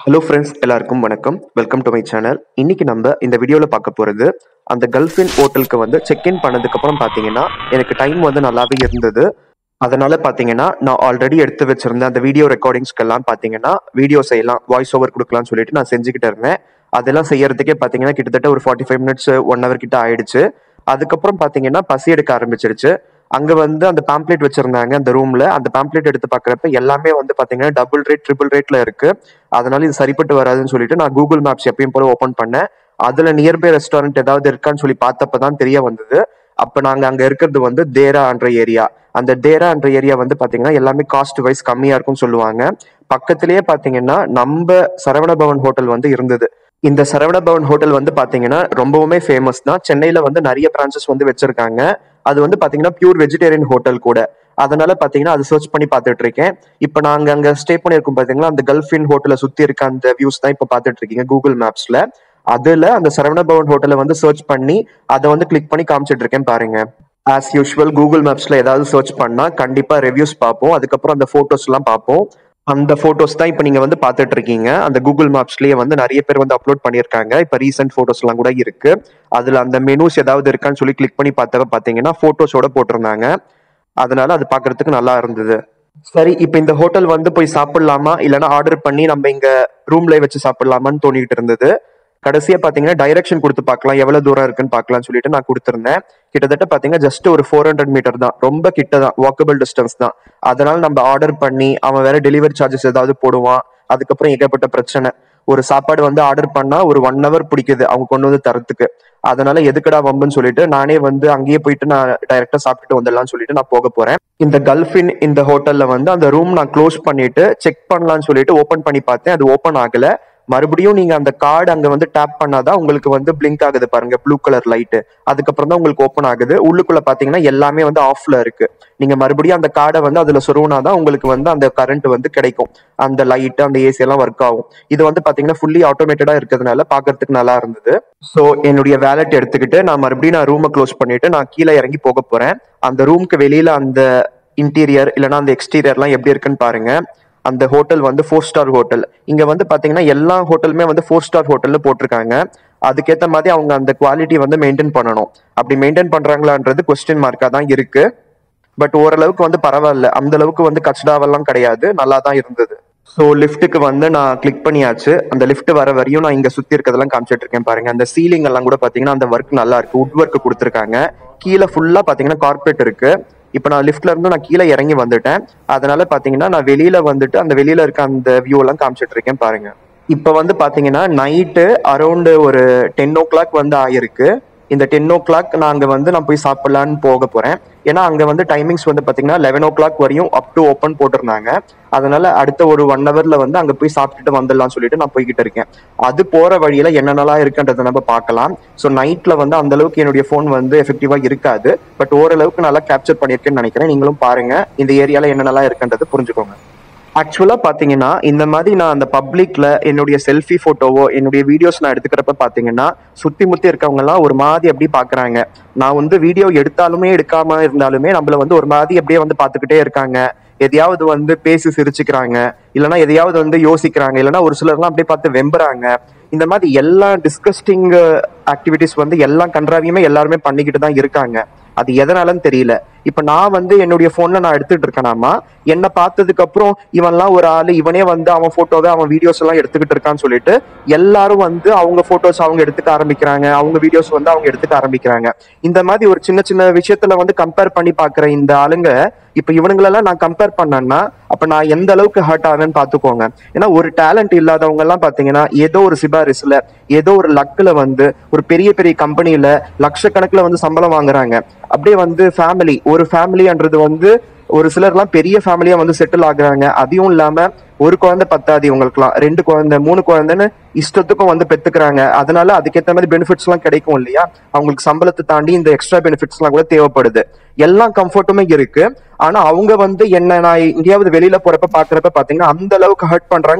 Hello friends, எல்லாருக்கும் வணக்கம். Welcome to my channel. இன்னைக்கு நம்ம இந்த வீடியோவில் பார்க்க போகிறது அந்த கல்ஃபின் ஹோட்டலுக்கு வந்து செக்இன் பண்ணதுக்கப்புறம் பார்த்தீங்கன்னா எனக்கு டைம் வந்து நல்லாவே இருந்தது. அதனால பார்த்தீங்கன்னா நான் ஆல்ரெடி எடுத்து வச்சிருந்த அந்த வீடியோ ரெக்கார்டிங்ஸ்க்கெல்லாம் பார்த்தீங்கன்னா வீடியோ செய்யலாம், வாய்ஸ் ஓவர் கொடுக்கலாம்னு சொல்லிட்டு நான் செஞ்சுக்கிட்டு இருந்தேன். அதெல்லாம் செய்யறதுக்கே பார்த்தீங்கன்னா கிட்டத்தட்ட ஒரு 45 மினிட்ஸ் 1 hour கிட்ட ஆயிடுச்சு. அதுக்கப்புறம் பார்த்தீங்கன்னா பசி எடுக்க ஆரம்பிச்சிருச்சு. அங்க வந்து அந்த பேம்ப்ளேட் வச்சிருந்தாங்க அந்த ரூம்ல. அந்த பேம்ப்ளேட் எடுத்து பார்க்கறப்ப எல்லாமே வந்து பாத்தீங்கன்னா டபுள் ரேட் ட்ரிபிள் ரேட்ல இருக்கு. அதனால இது சரிப்பட்டு வராதுன்னு சொல்லிட்டு நான் கூகுள் மேப்ஸ் எப்பயும் போல ஓபன் பண்ணேன். அதுல நியர்பை ரெஸ்டாரண்ட் ஏதாவது இருக்கான்னு சொல்லி பார்த்தப்பதான் தெரிய வந்தது. அப்ப நாங்க அங்க இருக்கிறது வந்து தேரா என்ற ஏரியா. அந்த தேரா என்ற ஏரியா வந்து பாத்தீங்கன்னா எல்லாமே காஸ்ட் வைஸ் கம்மியா இருக்கும்னு சொல்லுவாங்க. பக்கத்திலேயே பாத்தீங்கன்னா நம்ம சரவண பவன் ஹோட்டல் வந்து இருந்தது. இந்த சரவண பவன் ஹோட்டல் வந்து பாத்தீங்கன்னா ரொம்பவுமே ஃபேமஸ் தான். சென்னையில வந்து நிறைய பிரான்ச்சஸ் வந்து வச்சிருக்காங்க. அது வந்து பாத்தீங்கன்னா பியூர் வெஜிடேரியன் ஹோட்டல் கூட. அதனால பாத்தீங்கன்னா அது சர்ச் பண்ணி பார்த்துட்டு இருக்கேன். இப்ப நாங்க அங்க ஸ்டே பண்ணிருக்கோம் பாத்தீங்களா, அந்த கல்ஃபின் ஹோட்டலை சுத்தி இருக்க அந்த வியூஸ் தான் இப்ப பாத்துட்டு இருக்கீங்க கூகுள் மேப்ஸ்ல. அதுல அந்த சரவண பவன் ஹோட்டலை வந்து சர்ச் பண்ணி அதை வந்து கிளிக் பண்ணி காமிச்சிட்டு இருக்கேன் பாருங்க. ஆஸ் யூஷுவல் கூகுள் மேப்ஸ்ல ஏதாவது சர்ச் பண்ணா கண்டிப்பா ரிவ்யூஸ் பார்ப்போம், அதுக்கப்புறம் அந்த போட்டோஸ் எல்லாம் பார்ப்போம். அந்த போட்டோஸ் தான் இப்ப நீங்க வந்து பாத்துட்டு இருக்கீங்க. அந்த கூகுள் மேப்ஸ்லயே வந்து நிறைய பேர் வந்து அப்லோட் பண்ணிருக்காங்க. இப்ப ரீசெண்ட் போட்டோஸ் எல்லாம் கூட இருக்கு. அதுல அந்த மெனூஸ் ஏதாவது இருக்கான்னு சொல்லி கிளிக் பண்ணி பார்த்தப்ப பாத்தீங்கன்னா போட்டோஸோட போட்டிருந்தாங்க. அதனால அது பாக்குறதுக்கு நல்லா இருந்தது. சரி, இப்ப இந்த ஹோட்டல் வந்து போய் சாப்பிடலாமா இல்லைன்னா ஆர்டர் பண்ணி நம்ம இங்க ரூம்ல வச்சு சாப்பிடலாமான்னு தோணிட்டு இருந்தது. கடைசியா பாத்தீங்கன்னா டைரக்ஷன் கொடுத்து பார்க்கலாம், எவ்வளவு தூரம் இருக்குன்னு பார்க்கலாம்னு சொல்லிட்டு நான் கொடுத்திருந்தேன். கிட்டத்தட்ட பாத்தீங்கன்னா ஜஸ்ட் ஒரு 400 மீட்டர் தான், ரொம்ப கிட்ட தான், வாக்கபிள் டிஸ்டன்ஸ் தான். அதனால நம்ம ஆர்டர் பண்ணி அவன் வேற டெலிவரி சார்ஜஸ் ஏதாவது போடுவான். அதுக்கப்புறம் ஏகப்பட்ட பிரச்சனை. ஒரு சாப்பாடு வந்து ஆர்டர் பண்ணா ஒரு 1 hour பிடிக்குது அவங்க கொண்டு வந்து தரத்துக்கு. அதனால எதுக்குடா வம்புன்னு சொல்லிட்டு நானே வந்து அங்கேயே போயிட்டு நான் டைரக்டா சாப்பிட்டுட்டு வந்துடலாம்னு சொல்லிட்டு நான் போக போறேன். இந்த கல்ஃபின் இந்த ஹோட்டல்ல வந்து அந்த ரூம் நான் க்ளோஸ் பண்ணிட்டு செக் பண்ணலாம்னு சொல்லிட்டு ஓபன் பண்ணி பார்த்தேன். அது ஓபன் ஆகல. மறுபடியும் நீங்க அந்த கார்டு அங்க வந்து டேப் பண்ணாதான் உங்களுக்கு வந்து பிளிங்க் ஆகுது பாருங்க, ப்ளூ கலர் லைட். அதுக்கப்புறம் தான் உங்களுக்கு ஓப்பன் ஆகுது. உள்ளுக்குள்ள பாத்தீங்கன்னா எல்லாமே வந்து ஆஃப்ல இருக்கு. நீங்க மறுபடியும் அந்த கார்டை வந்து அதுல சொருவினாதான் உங்களுக்கு வந்து அந்த கரண்ட் வந்து கிடைக்கும். அந்த லைட் அந்த ஏசி எல்லாம் ஒர்க் ஆகும். இது வந்து பாத்தீங்கன்னா ஃபுல்லி ஆட்டோமேட்டடா இருக்கிறதுனால பாக்குறதுக்கு நல்லா இருந்தது. சோ என்னுடைய வேலட் எடுத்துக்கிட்டு நான் மறுபடியும் நான் ரூமை க்ளோஸ் பண்ணிட்டு நான் கீழே இறங்கி போக போறேன். அந்த ரூமுக்கு வெளியில அந்த இன்டீரியர் இல்லைன்னா அந்த எக்ஸ்டீரியர் எல்லாம் எப்படி இருக்குன்னு பாருங்க. அந்த ஹோட்டல் வந்து 4 ஸ்டார் ஹோட்டல். இங்க வந்து பாத்தீங்கன்னா எல்லா ஹோட்டலுமே வந்து 4 ஸ்டார் ஹோட்டல்னு போட்டிருக்காங்க. அதுக்கேற்ற மாதிரி அவங்க அந்த குவாலிட்டி வந்து மெயின்டைன் பண்ணணும். அப்படி மெயின்டைன் பண்றாங்களான்றது கொஸ்டின் மார்க்கா தான் இருக்கு. பட் ஓரளவுக்கு வந்து பரவாயில்ல, அந்த அளவுக்கு வந்து கச்சடாவெல்லாம் கிடையாது, நல்லா தான் இருந்தது. ஸோ லிஃப்ட்டுக்கு வந்து நான் கிளிக் பண்ணியாச்சு. அந்த லிஃப்ட் வர வரையும் நான் இங்க சுத்தி இருக்கிறதெல்லாம் காமிச்சிட்டு இருக்கேன் பாருங்க. அந்த சீலிங் எல்லாம் கூட பாத்தீங்கன்னா அந்த ஒர்க் நல்லா இருக்கு, வுட் ஒர்க் கொடுத்துருக்காங்க. கீழே ஃபுல்லா பாத்தீங்கன்னா கார்பெட் இருக்கு. இப்ப நான் லிஃப்ட்ல இருந்து நான் கீழே இறங்கி வந்துட்டேன். அதனால பாத்தீங்கன்னா நான் வெளியில வந்துட்டு அந்த வெளியில இருக்க அந்த வியூ எல்லாம் காமிச்சிட்டு இருக்கேன் பாருங்க. இப்ப வந்து பாத்தீங்கன்னா நைட்டு அரௌண்ட் ஒரு 10 o'clock வந்து ஆயிருக்கு. இந்த 10 o'clock நான் போய் சாப்பிடலான்னு போக போறேன். ஏன்னா அங்க வந்து டைமிங்ஸ் வந்து பாத்தீங்கன்னா 11 o'clock வரையும் அப் டு ஓப்பன் போட்டிருந்தாங்க. அதனால அடுத்த ஒரு 1 hourல வந்து அங்க போய் சாப்பிட்டுட்டு வந்துடலாம் சொல்லிட்டு நான் போய்கிட்டு இருக்கேன். அது போற வழியில என்னென்னலாம் இருக்குன்றதை நம்ம பார்க்கலாம். ஸோ நைட்ல வந்து அந்த அளவுக்கு என்னுடைய போன் வந்து எஃபெக்டிவா இருக்காது. பட் ஓரளவுக்கு நல்லா கேப்சர் பண்ணியிருக்கேன்னு நினைக்கிறேன். நீங்களும் பாருங்க, இந்த ஏரியால என்னென்னலாம் இருக்குன்றது புரிஞ்சுக்கோங்க. ஆக்சுவலா பாத்தீங்கன்னா இந்த மாதிரி நான் அந்த பப்ளிக்ல என்னுடைய செல்ஃபி போட்டோவோ என்னுடைய வீடியோஸ் நான் எடுத்துக்கிறப்ப பாத்தீங்கன்னா சுத்தி முத்தி இருக்கவங்க எல்லாம் ஒரு மாதிரி அப்படி பாக்குறாங்க. நான் வந்து வீடியோ எடுத்தாலுமே எடுக்காம இருந்தாலுமே நம்மள வந்து ஒரு மாதிரி அப்படியே வந்து பாத்துக்கிட்டே இருக்காங்க. எதையாவது வந்து பேசி சிரிச்சுக்கிறாங்க, இல்லைன்னா எதையாவது வந்து யோசிக்கிறாங்க, இல்லைன்னா ஒரு சிலர்லாம் அப்படியே பார்த்து வெம்புறாங்க. இந்த மாதிரி எல்லா டிஸ்கஸ்டிங் ஆக்டிவிட்டிஸ் வந்து எல்லா கன்றாவியுமே எல்லாருமே பண்ணிக்கிட்டு தான் இருக்காங்க. அது எதனாலன்னு தெரியல. இப்ப நான் வந்து என்னுடைய போன்ல நான் எடுத்துட்டு இருக்கேனாமா, என்ன பார்த்ததுக்கு அப்புறம் இவன்லாம் ஒரு ஆளு, இவனே வந்து அவன் போட்டோவை அவன் வீடியோஸ் எல்லாம் எடுத்துக்கிட்டு இருக்கான்னு சொல்லிட்டு எல்லாரும் வந்து அவங்க போட்டோஸ் அவங்க எடுத்துக்க ஆரம்பிக்கிறாங்க, அவங்க வீடியோஸ் வந்து அவங்க எடுத்துக்க ஆரம்பிக்கிறாங்க. இந்த மாதிரி ஒரு சின்ன சின்ன விஷயத்துல வந்து கம்பேர் பண்ணி பாக்குற இந்த ஆளுங்க இப்ப இவனுங்களெல்லாம் நான் கம்பேர் பண்ணேன்னா அப்ப நான் எந்த அளவுக்கு ஹர்ட் ஆவேன்னு பாத்துக்கோங்க. ஏன்னா ஒரு டேலண்ட் இல்லாதவங்க எல்லாம் பாத்தீங்கன்னா ஏதோ ஒரு சிபாரிசுல ஏதோ ஒரு லக்குல வந்து ஒரு பெரிய பெரிய கம்பெனில லட்சக்கணக்குல வந்து சம்பளம் வாங்குறாங்க. அப்படியே வந்து ஒரு ஃபேமிலின்றது வந்து ஒரு சிலர்லாம் பெரிய ஃபேமிலியா வந்து செட்டில் ஆகுறாங்க. அதையும் இல்லாம ஒரு குழந்தை பத்தாது இவங்களுக்குலாம், 2 குழந்தை 3 குழந்தைன்னு இஷ்டத்துக்கும் வந்து பெத்துக்கிறாங்க. அதனால அதுக்கேற்ற மாதிரி பெனிஃபிட்ஸ் எல்லாம் கிடைக்கும் இல்லையா. அவங்களுக்கு சம்பளத்தை தாண்டி இந்த எக்ஸ்ட்ரா பெனிஃபிட்ஸ் எல்லாம் கூட தேவைப்படுது. எல்லா கம்ஃபர்ட்டுமே இருக்கு. ஆனா அவங்க வந்து என்ன நான் எங்கேயாவது வெளியில போறப்ப பாக்குறப்ப பாத்தீங்கன்னா அந்த அளவுக்கு ஹர்ட்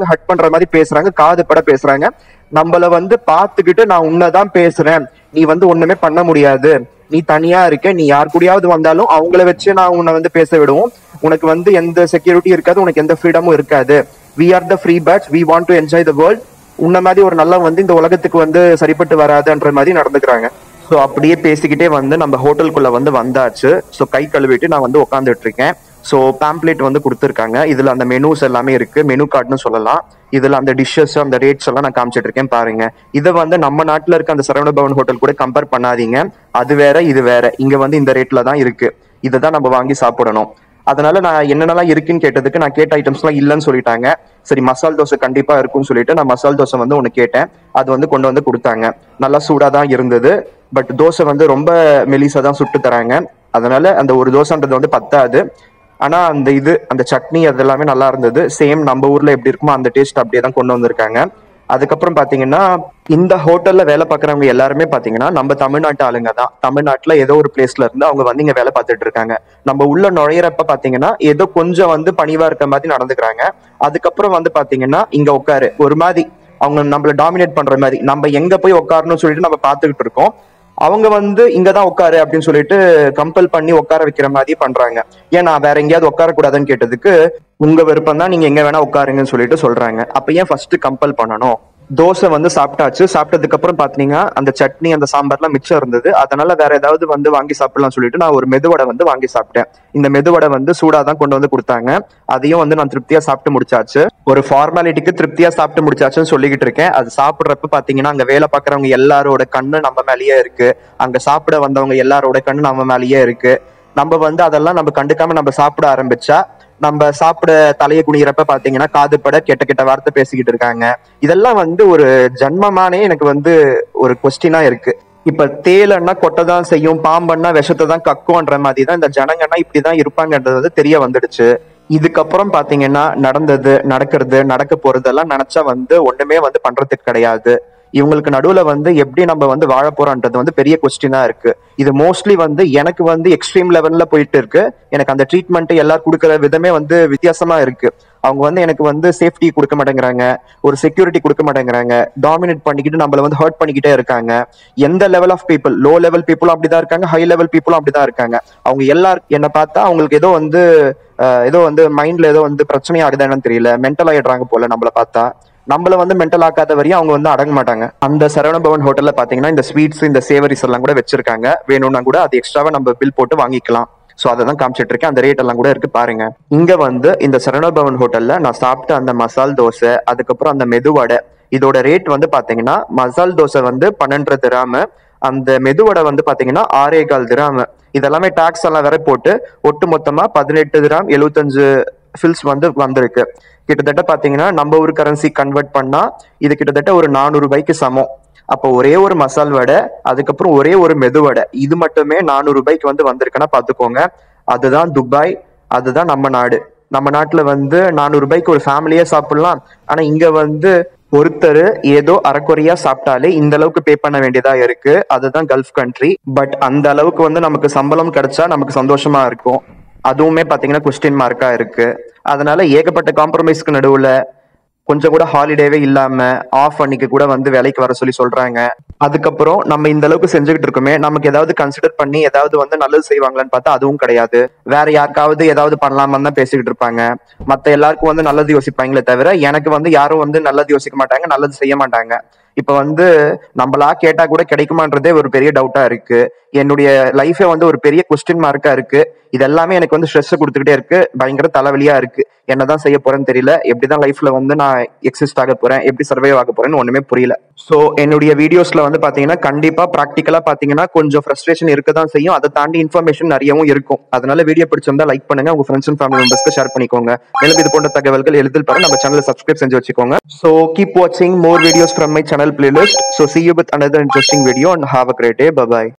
பண்ற மாதிரி பேசுறாங்க, காது பட பேசுறாங்க. நம்மள வந்து பாத்துக்கிட்டு நான் உன்னதான் பேசுறேன், நீ வந்து ஒண்ணுமே பண்ண முடியாது, நீ தனியா இருக்க, நீ யார் கூடயாவது வந்தாலும் அவங்கள வச்சு நான் உன்னை வந்து பேச விடுவோம், உனக்கு வந்து எந்த செக்யூரிட்டி இருக்காது, உனக்கு எந்த ஃப்ரீடமும் இருக்காது, we are the free batch, we want to enjoy the world, உன்ன மாதிரி ஒரு நல்ல வந்து இந்த உலகத்துக்கு வந்து சரிப்பட்டு வராதுன்ற மாதிரி நடந்துக்கிறாங்க. ஸோ அப்படியே பேசிக்கிட்டே வந்து நம்ம ஹோட்டலுக்குள்ள வந்து வந்தாச்சு. ஸோ கை கழுவிட்டு நான் வந்து உட்காந்துட்டு இருக்கேன். ஸோ பேம்ப்ளேட் வந்து கொடுத்துருக்காங்க, இதுல அந்த மெனூஸ் எல்லாமே இருக்கு, மெனு கார்டுன்னு சொல்லலாம். இதுல அந்த டிஷ்ஷஸ் அந்த ரேட்ஸ் எல்லாம் நான் காமிச்சிட்டு இருக்கேன் பாருங்க. இதை வந்து நம்ம நாட்டுல இருக்க அந்த சரவண பவன் ஹோட்டல் கூட கம்பேர் பண்ணாதீங்க, அது வேற இது வேற. இங்க வந்து இந்த ரேட்ல தான் இருக்கு, இதை தான் நம்ம வாங்கி சாப்பிடணும். அதனால நான் என்னென்னலாம் இருக்குன்னு கேட்டதுக்கு நான் கேட்ட ஐட்டம்ஸ் எல்லாம் இல்லைன்னு சொல்லிட்டாங்க. சரி மசால் தோசை கண்டிப்பா இருக்கும்னு சொல்லிட்டு நான் மசால் தோசை வந்து ஒன்று கேட்டேன், அது வந்து கொண்டு வந்து கொடுத்தாங்க. நல்லா சூடா தான் இருந்தது, பட் தோசை வந்து ரொம்ப மெலிசா தான் சுட்டு தராங்க. அதனால அந்த ஒரு தோசைன்றது வந்து பத்தாது. ஆனா அந்த சட்னி அது எல்லாமே நல்லா இருந்தது. சேம் நம்ம ஊர்ல எப்படி இருக்குமோ அந்த டேஸ்ட் அப்படியே தான் கொண்டு வந்திருக்காங்க. அதுக்கப்புறம் பாத்தீங்கன்னா இந்த ஹோட்டல்ல வேலை பார்க்கறவங்க எல்லாருமே பாத்தீங்கன்னா நம்ம தமிழ்நாட்டு ஆளுங்க தான். தமிழ்நாட்டுல ஏதோ ஒரு பிளேஸ்ல இருந்து அவங்க வந்து இங்க வேலை பார்த்துட்டு இருக்காங்க. நம்ம உள்ள நுழையிறப்ப பாத்தீங்கன்னா ஏதோ கொஞ்சம் வந்து பணிவா இருக்க மாதிரி நடந்துக்கிறாங்க. அதுக்கப்புறம் வந்து பாத்தீங்கன்னா இங்க உட்காரு ஒரு மாதிரி அவங்க நம்மள டாமினேட் பண்ற மாதிரி, நம்ம எங்க போய் உட்காரணும்னு சொல்லிட்டு நம்ம பாத்துக்கிட்டு இருக்கோம், அவங்க வந்து இங்கதான் உட்காரு அப்படின்னு சொல்லிட்டு கம்பல் பண்ணி உட்கார வைக்கிற மாதிரி பண்றாங்க. ஏன் நான் வேற எங்கேயாவது உட்கார கூடாதுன்னு கேட்டதுக்கு உங்க விருப்பம் தான், நீங்க எங்க வேணா உட்காருங்கன்னு சொல்லிட்டு சொல்றாங்க. அப்ப ஏன் ஃபர்ஸ்ட் கம்பல் பண்ணணும்? தோசை வந்து சாப்பிட்டாச்சு. சாப்பிட்டதுக்கு அப்புறம் பாத்தீங்கன்னா அந்த சட்னி அந்த சாம்பார்லாம் மிச்சம் இருந்தது, அதனால வேற ஏதாவது வந்து வாங்கி சாப்பிடலாம் சொல்லிட்டு நான் ஒரு மெதுவடை வந்து வாங்கி சாப்பிட்டேன். இந்த மெதுவடை வந்து சூடா தான் கொண்டு வந்து கொடுத்தாங்க, அதையும் வந்து நான் திருப்தியா சாப்பிட்டு முடிச்சாச்சு. ஒரு ஃபார்மாலிட்டிக்கு திருப்தியா சாப்பிட்டு முடிச்சாச்சுன்னு சொல்லிக்கிட்டு இருக்கேன். அது சாப்பிட்றப்ப பாத்தீங்கன்னா அங்க வேலை பார்க்கறவங்க எல்லாரோட கண்ணு நம்ம மேலேயே இருக்கு, அங்க சாப்பிட வந்தவங்க எல்லாரோட கண்ணு நம்ம மேலேயே இருக்கு. நம்ம வந்து அதெல்லாம் நம்ம கண்டுக்காம நம்ம சாப்பிட ஆரம்பிச்சா நம்ம சாப்பிட தலையை குனிகிறப்ப பாத்தீங்கன்னா காதுபட கெட்ட கெட்ட வார்த்தை பேசிக்கிட்டு இருக்காங்க. இதெல்லாம் வந்து ஒரு ஜன்மமானே எனக்கு வந்து ஒரு கொஸ்டினா இருக்கு. இப்ப தேலன்னா கொட்டதான் செய்யும், பாம்பன்னா விஷத்தை தான் கக்கும்ன்ற மாதிரி தான் இந்த ஜனங்கன்னா இப்படிதான் இருப்பாங்கன்றது வந்து தெரிய வந்துடுச்சு. இதுக்கப்புறம் பாத்தீங்கன்னா நடந்தது நடக்கிறது நடக்க போறதெல்லாம் நினைச்சா வந்து ஒண்ணுமே வந்து பண்றதுக்கு கிடையாது. இவங்களுக்கு நடுவுல வந்து எப்படி நம்ம வந்து வாழ போறோம்ன்றது வந்து பெரிய கொஸ்டினா இருக்கு. இது மோஸ்ட்லி வந்து எனக்கு வந்து எக்ஸ்ட்ரீம் லெவல்ல போயிட்டு இருக்கு. எனக்கு அந்த ட்ரீட்மெண்ட் எல்லாரும் கொடுக்குற விதமே வந்து வித்தியாசமா இருக்கு. அவங்க வந்து எனக்கு வந்து சேஃப்டி கொடுக்க மாட்டேங்கிறாங்க, ஒரு செக்யூரிட்டி கொடுக்க மாட்டேங்கிறாங்க, டாமினேட் பண்ணிக்கிட்டு நம்மள வந்து ஹர்ட் பண்ணிக்கிட்டே இருக்காங்க. எந்த level of people, low level பீப்புளும் அப்படிதான் இருக்காங்க, ஹை லெவல் பீப்புளும் அப்படிதான் இருக்காங்க. அவங்க எல்லாரும் என்ன பார்த்தா அவங்களுக்கு ஏதோ வந்து மைண்ட்ல ஏதோ வந்து பிரச்சனை ஆகுதான்னு தெரியல, மென்டல் ஆயிடுறாங்க போல. நம்மள பார்த்தா நம்மள வந்து மென்டல் ஆக்காத வரையும் அவங்க வந்து அடங்க மாட்டாங்க. அந்த சரவண பவன் ஹோட்டல்ல பாத்தீங்கன்னா இந்த ஸ்வீட்ஸ் இந்த சேவரிஸ் எல்லாம் கூட வச்சிருக்காங்க, வேணும்னா கூட அது எக்ஸ்ட்ராவா நம்ம பில் போட்டு வாங்கிக்கலாம். சோ அதை தான் காமிச்சிட்டு இருக்கேன், அந்த ரேட் எல்லாம் கூட இருக்கு பாருங்க. இங்க வந்து இந்த சரவண பவன் ஹோட்டல்ல நான் சாப்பிட்ட அந்த மசால் தோசை, அதுக்கப்புறம் அந்த மெதுவடை, இதோட ரேட் வந்து பாத்தீங்கன்னா மசால் தோசை வந்து 12 திராமு, அந்த மெதுவடை வந்து பாத்தீங்கன்னா 6.25 திராமு. இதெல்லாமே டாக்ஸ் எல்லாம் வேற போட்டு ஒட்டு மொத்தமா 18 திராம் 75 ஃபில்ஸ் வந்து வந்திருக்கு. கிட்டத்தட்ட பாத்தீங்கன்னா நம்ம ஊர் கரன்சி கன்வெர்ட் பண்ணா இது கிட்டத்தட்ட ஒரு 400 ரூபாய்க்கு சமம். அப்போ ஒரே ஒரு மசால் வடை, அதுக்கப்புறம் ஒரே ஒரு மெதுவடை, இது மட்டுமே 400 ரூபாய்க்கு வந்து வந்திருக்குன்னா பாத்துக்கோங்க. அதுதான் துபாய், அதுதான் நம்ம நாடு. நம்ம நாட்டுல வந்து 400 ரூபாய்க்கு ஒரு ஃபேமிலியே சாப்பிடலாம். ஆனா இங்க வந்து ஒருத்தர் ஏதோ அரைக்குறையா சாப்பிட்டாலே இந்த அளவுக்கு பே பண்ண வேண்டியதா இருக்கு. அதுதான் கல்ஃப் கண்ட்ரி. பட் அந்த அளவுக்கு வந்து நமக்கு சம்பளம் கிடைச்சா நமக்கு சந்தோஷமா இருக்கும். அதுவுமே பாத்தீங்கன்னா கொஸ்டின் மார்க்கா இருக்கு. அதனால ஏகப்பட்ட காம்ப்ரமைஸ்க்கு நடுவுல கொஞ்சம் கூட ஹாலிடேவே இல்லாம ஆஃப் அன்னைக்கு கூட வந்து வேலைக்கு வர சொல்றாங்க. அதுக்கப்புறம் நம்ம இந்த அளவுக்கு செஞ்சுக்கிட்டு இருக்கோமே, நமக்கு ஏதாவது கன்சிடர் பண்ணி ஏதாவது வந்து நல்லது செய்வாங்களான்னு பார்த்தா அதுவும் கிடையாது. வேற யாருக்காவது ஏதாவது பண்ணலாமான்னு தான் பேசிக்கிட்டு இருப்பாங்க. மத்த எல்லாருக்கும் வந்து நல்லது யோசிப்பாங்களே தவிர எனக்கு வந்து யாரும் வந்து நல்லது யோசிக்க மாட்டாங்க, நல்லது செய்ய மாட்டாங்க. இப்ப வந்து நம்மளா கேட்டா கூட கிடைக்குமான்றதே ஒரு பெரிய டவுட்டா இருக்கு. என்னுடைய லைஃபே வந்து ஒரு பெரிய கொஸ்டின் மார்க்கா இருக்கு. இது எல்லாமே எனக்கு வந்து ஸ்ட்ரெஸ் கொடுத்துக்கிட்டே இருக்கு, பயங்கர தலைவலியா இருக்கு. என்னதான் செய்ய போறேன்னு தெரியல, எப்படிதான் லைஃப்ல வந்து நான் எக்ஸிஸ்ட் ஆக போறேன், எப்படி சர்வைவ் ஆக போறேன்னு ஒண்ணுமே புரியல. சோ என்னுடைய வீடியோஸ்ல வந்து பாத்தீங்கன்னா கண்டிப்பா பிராக்டிகலா பாத்தீங்கன்னா கொஞ்சம் ஃப்ரஸ்ட்ரேஷன் இருக்கதான் செய்யும். அதை தாண்டி இன்ஃபர்மேஷன் நிறையவும் இருக்கும். அதனால வீடியோ பிடிச்சிருந்தா லைக் பண்ணுங்க, உங்க ஃப்ரெண்ட்ஸ் அண்ட் ஃபேமிலி மெம்பர்ஸ்க்கு ஷேர் பண்ணிக்கோங்க. மேலும் இது போன்ற தகவல்கள் எளிதில் பெற நம்ம சேனலை சப்ஸ்கிரைப் செஞ்சு வச்சுக்கோங்க. So keep watching more videos from my channel playlist. So see you with another interesting video and have a great day. Bye bye.